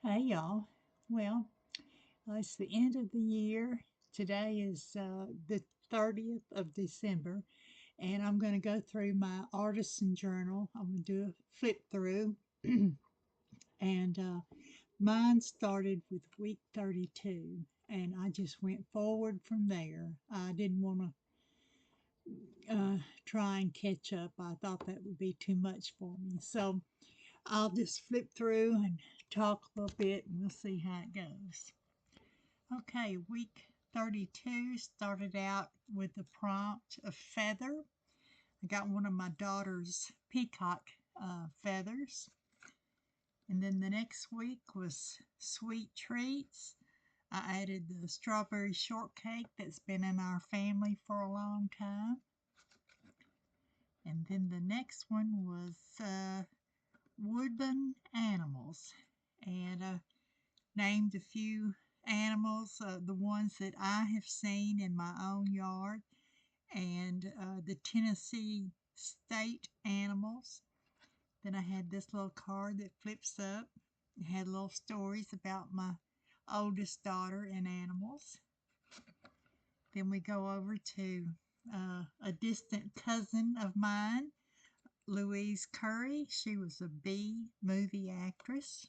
Hey y'all. Well, it's the end of the year. Today is the 30th of December, and I'm going to go through my artisan journal. I'm going to do a flip through, and mine started with week 32, and I just went forward from there. I didn't want to try and catch up, I thought that would be too much for me. So I'll just flip through and talk a little bit, and we'll see how it goes. Okay, week 32 started out with the prompt of feather. I got one of my daughter's peacock feathers. And then the next week was sweet treats. I added the strawberry shortcake that's been in our family for a long time. And then the next one was woodland animals. And named a few animals, the ones that I have seen in my own yard, and the Tennessee state animals. Then I had this little card that flips up. It had little stories about my oldest daughter and animals. Then we go over to a distant cousin of mine, Louise Curry. She was a B movie actress.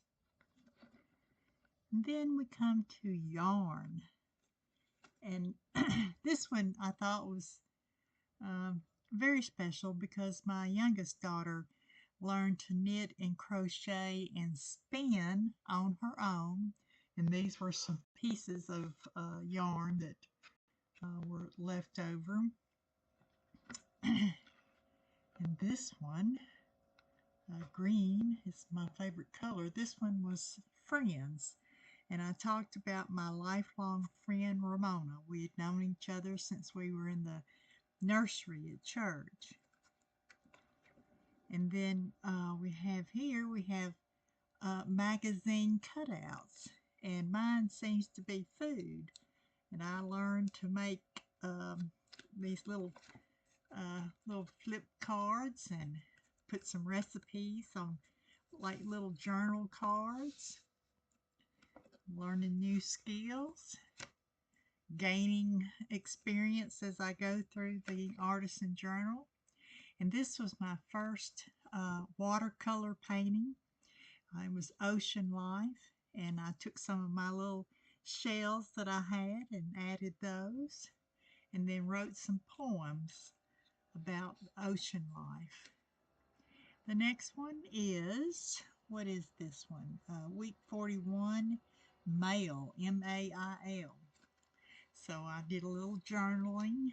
And then we come to yarn. And this one I thought was very special because my youngest daughter learned to knit and crochet and spin on her own. And these were some pieces of yarn that were left over. And this one, green, is my favorite color. This one was Friends. And I talked about my lifelong friend Ramona. We had known each other since we were in the nursery at church. And then we have magazine cutouts, and mine seems to be food. And I learned to make these little flip cards and put some recipes on, like little journal cards. Learning new skills, gaining experience as I go through the artisan journal. And this was my first watercolor painting. It was Ocean Life, and I took some of my little shells that I had and added those, and then wrote some poems about ocean life. The next one is, what is this one? Week 41, Mail, M-A-I-L. So I did a little journaling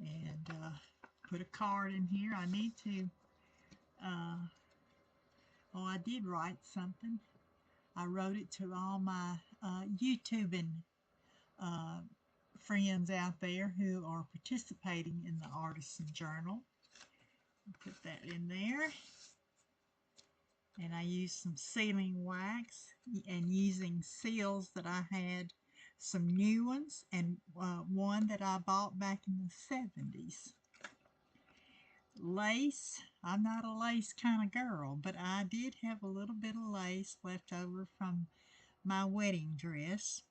and put a card in here. I need to, I did write something. I wrote it to all my YouTubing uh, friends out there who are participating in the Artisan Journal. Put that in there. And I used some sealing wax, and using seals that I had, some new ones and one that I bought back in the 70s. Lace, I'm not a lace kind of girl, but I did have a little bit of lace left over from my wedding dress,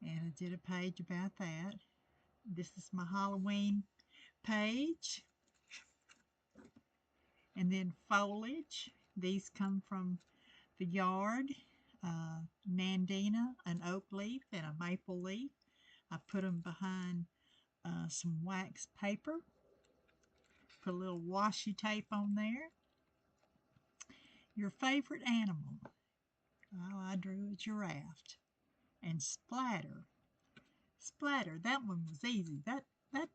and I did a page about that. This is my Halloween page. And then foliage, these come from the yard. Nandina, an oak leaf, and a maple leaf. I put them behind some wax paper. Put a little washi tape on there. Your favorite animal? Well, I drew a giraffe. And splatter. Splatter, that one was easy. That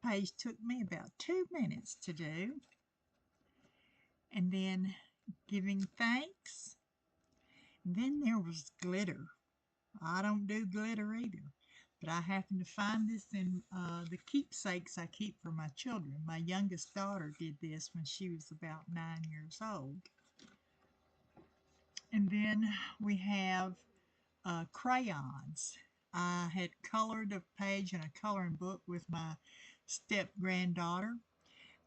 page took me about 2 minutes to do. And then giving thanks. And then there was glitter. I don't do glitter either, but I happened to find this in the keepsakes I keep for my children. My youngest daughter did this when she was about 9 years old. And then we have crayons. I had colored a page in a coloring book with my step granddaughter,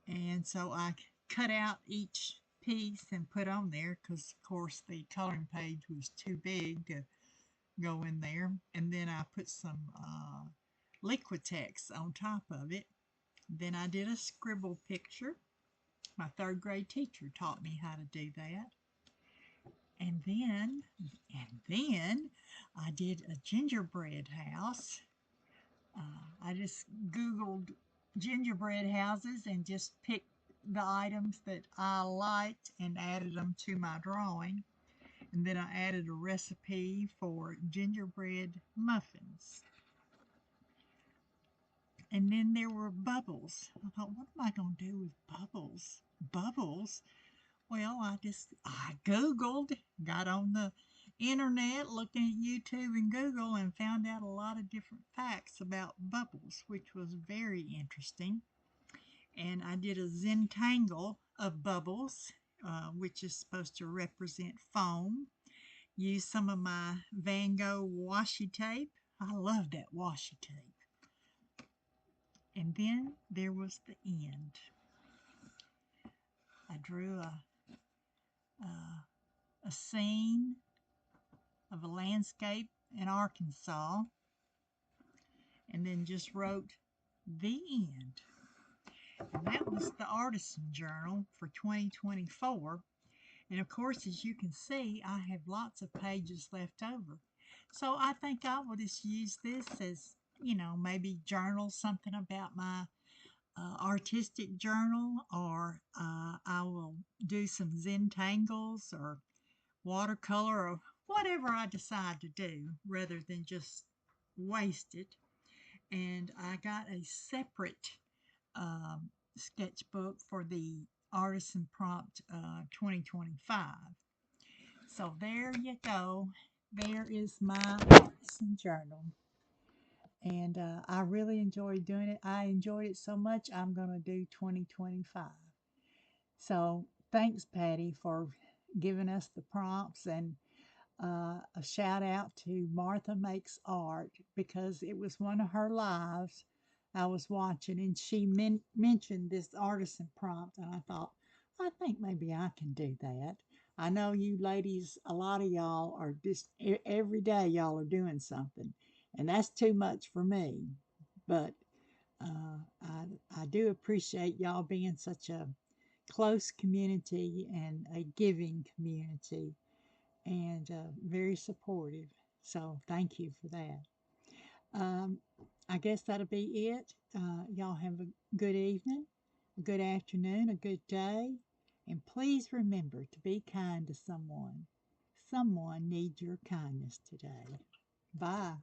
and so I cut out each piece and put on there because, of course, the coloring page was too big to go in there. And then I put some Liquitex on top of it. Then I did a scribble picture. My third grade teacher taught me how to do that. And then I did a gingerbread house. I just Googled gingerbread houses and just picked the items that I liked and added them to my drawing. And then I added a recipe for gingerbread muffins. And then there were bubbles. I thought, what am I going to do with bubbles? Bubbles? Well, I Googled, got on the internet looking at YouTube and Google and found out a lot of different facts about bubbles, which was very interesting. And I did a Zentangle of bubbles, which is supposed to represent foam. Used some of my Van Gogh washi tape. I love that washi tape. And then there was the end. I drew a scene of a landscape in Arkansas and then just wrote the end. And that was the Artisan Journal for 2024. And of course, as you can see, I have lots of pages left over. So I think I will just use this as, maybe journal something about my artistic journal, or I will do some Zentangles or watercolor or whatever I decide to do rather than just waste it. And I got a separate sketchbook for the Artisan Prompt 2025. So there you go. There is my Artisan Journal. And I really enjoyed doing it. I enjoyed it so much, I'm going to do 2025. So thanks, Patty, for giving us the prompts, and a shout out to Martha Makes Art, because it was one of her lives I was watching, and she mentioned this artisan prompt, and I thought, I think maybe I can do that. I know you ladies, a lot of y'all are just every day y'all are doing something, and that's too much for me. But I do appreciate y'all being such a close community and a giving community, and very supportive. So thank you for that. Um, I guess that'll be it. Y'all have a good evening, a good afternoon, a good day, and please remember to be kind to someone. Someone needs your kindness today. Bye.